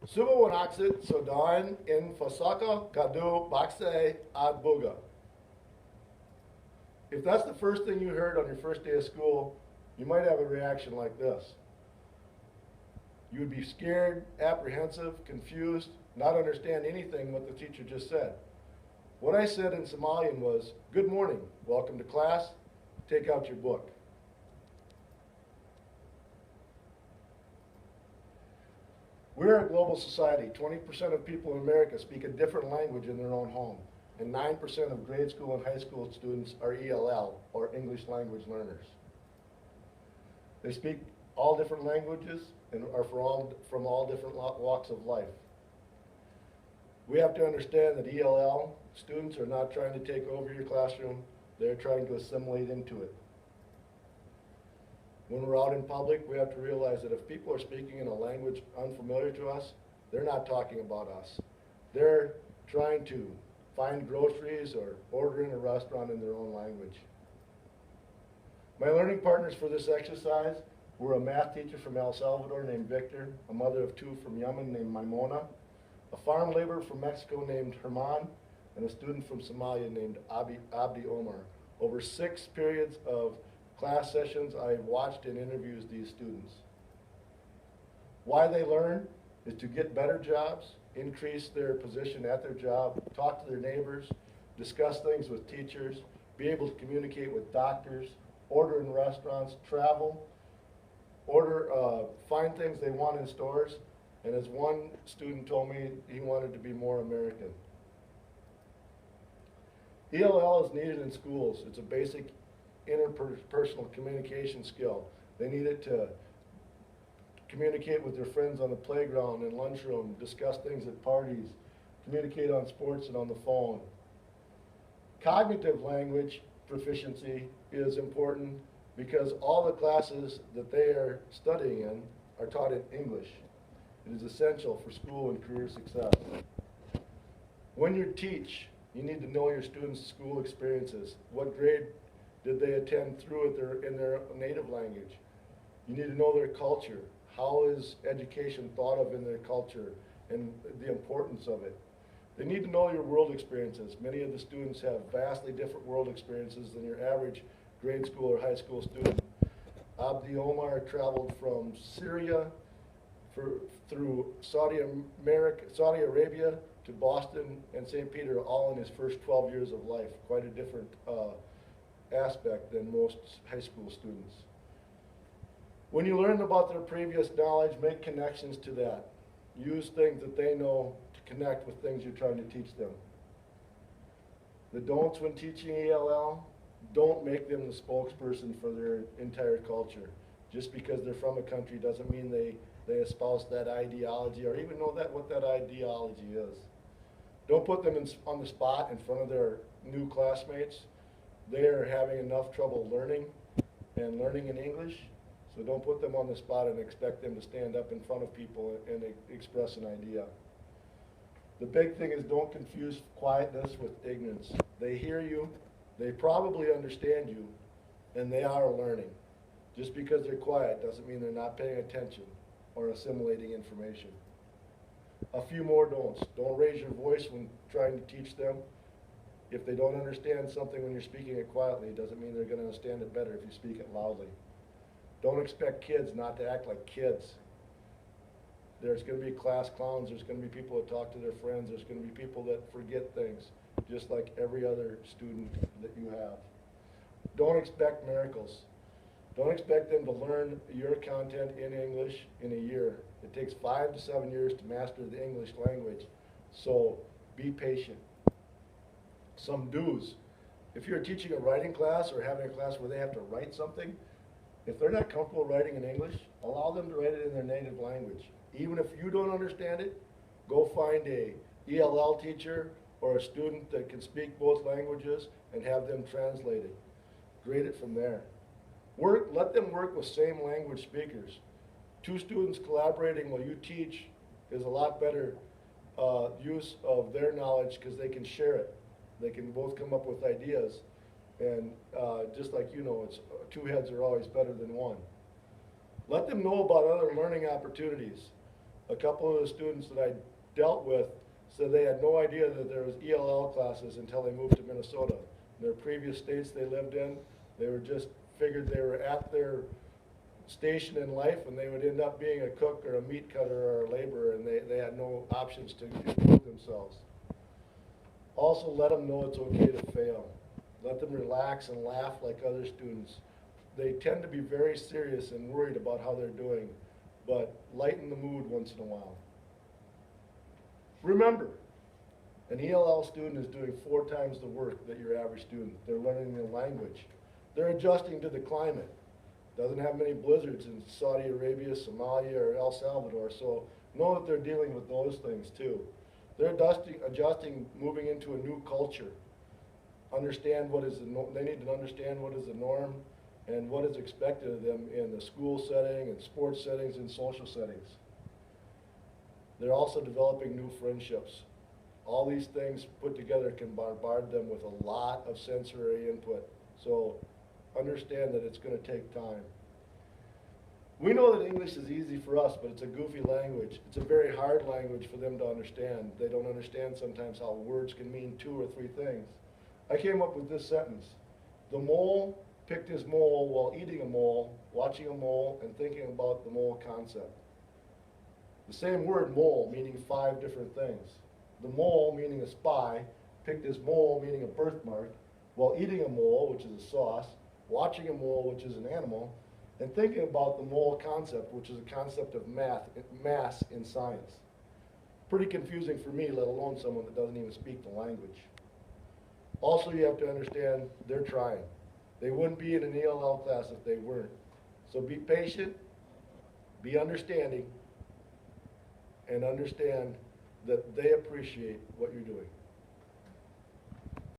Suba Wanaxit Sudan in Fasaka Kadu Bakse Ad Buga. If that's the first thing you heard on your first day of school, you might have a reaction like this. You would be scared, apprehensive, confused, not understand anything what the teacher just said. What I said in Somalian was, "Good morning, welcome to class, take out your book." We're a global society. 20% of people in America speak a different language in their own home, and 9% of grade school and high school students are ELL, or English language learners. They speak all different languages and are from all different walks of life. We have to understand that ELL students are not trying to take over your classroom, they're trying to assimilate into it. When we're out in public, we have to realize that if people are speaking in a language unfamiliar to us, they're not talking about us. They're trying to find groceries or order in a restaurant in their own language. My learning partners for this exercise were a math teacher from El Salvador named Victor, a mother of two from Yemen named Maimona, a farm laborer from Mexico named Herman, and a student from Somalia named Abdi Omar. Over 6 periods of class sessions, I watched and interviewed these students. Why they learn is to get better jobs, increase their position at their job, talk to their neighbors, discuss things with teachers, be able to communicate with doctors, order in restaurants, travel, find things they want in stores, and as one student told me, he wanted to be more American. ELL is needed in schools. It's a basic interpersonal communication skill. They need it to communicate with their friends on the playground and lunchroom, discuss things at parties, communicate on sports and on the phone. Cognitive language proficiency is important because all the classes that they are studying in are taught in English. It is essential for school and career success. When you teach, you need to know your students' school experiences. What grade did they attend through it in their native language? You need to know their culture. How is education thought of in their culture and the importance of it? They need to know your world experiences. Many of the students have vastly different world experiences than your average grade school or high school student. Abdi Omar traveled from Syria through Saudi Arabia to Boston and St. Peter all in his first 12 years of life. Quite a different aspect than most high school students. When you learn about their previous knowledge, make connections to that. Use things that they know to connect with things you're trying to teach them. The don'ts when teaching ELL, don't make them the spokesperson for their entire culture. Just because they're from a country doesn't mean they espouse that ideology or even know what that ideology is. Don't put them on the spot in front of their new classmates. They are having enough trouble learning in English, so don't put them on the spot and expect them to stand up in front of people and express an idea. The big thing is don't confuse quietness with ignorance. They hear you, they probably understand you, and they are learning. Just because they're quiet doesn't mean they're not paying attention or assimilating information. A few more don'ts. Don't raise your voice when trying to teach them. If they don't understand something when you're speaking it quietly, it doesn't mean they're going to understand it better if you speak it loudly. Don't expect kids not to act like kids. There's going to be class clowns, there's going to be people that talk to their friends, there's going to be people that forget things, just like every other student that you have. Don't expect miracles. Don't expect them to learn your content in English in a year. It takes 5 to 7 years to master the English language, so be patient. Some do's. If you're teaching a writing class or having a class where they have to write something, if they're not comfortable writing in English, allow them to write it in their native language. Even if you don't understand it, go find a ELL teacher or a student that can speak both languages and have them translate it. Grade it from there. Let them work with same language speakers. 2 students collaborating while you teach is a lot better use of their knowledge because they can share it. They can both come up with ideas, and just like you know, it's 2 heads are always better than 1. Let them know about other learning opportunities. A couple of the students that I dealt with said they had no idea that there was ELL classes until they moved to Minnesota. In their previous states they lived in, they were just figured they were at their station in life and they would end up being a cook or a meat cutter or a laborer, and they had no options to improve themselves. Also, let them know it's okay to fail. Let them relax and laugh like other students. They tend to be very serious and worried about how they're doing, but lighten the mood once in a while. Remember, an ELL student is doing 4 times the work that your average student. They're learning the language. They're adjusting to the climate. Doesn't have many blizzards in Saudi Arabia, Somalia, or El Salvador, so know that they're dealing with those things too. They're adjusting, moving into a new culture. Understand what is they need to understand what is the norm and what is expected of them in the school setting, and sports settings, and social settings. They're also developing new friendships. All these things put together can bombard them with a lot of sensory input. So understand that it's going to take time. We know that English is easy for us, but it's a goofy language. It's a very hard language for them to understand. They don't understand sometimes how words can mean 2 or 3 things. I came up with this sentence. The mole picked his mole while eating a mole, watching a mole, and thinking about the mole concept. The same word, mole, meaning 5 different things. The mole, meaning a spy, picked his mole, meaning a birthmark, while eating a mole, which is a sauce, watching a mole, which is an animal, and thinking about the mole concept, which is a concept of mass in science. Pretty confusing for me, let alone someone that doesn't even speak the language. Also, you have to understand they're trying. They wouldn't be in an ELL class if they weren't. So be patient, be understanding, and understand that they appreciate what you're doing.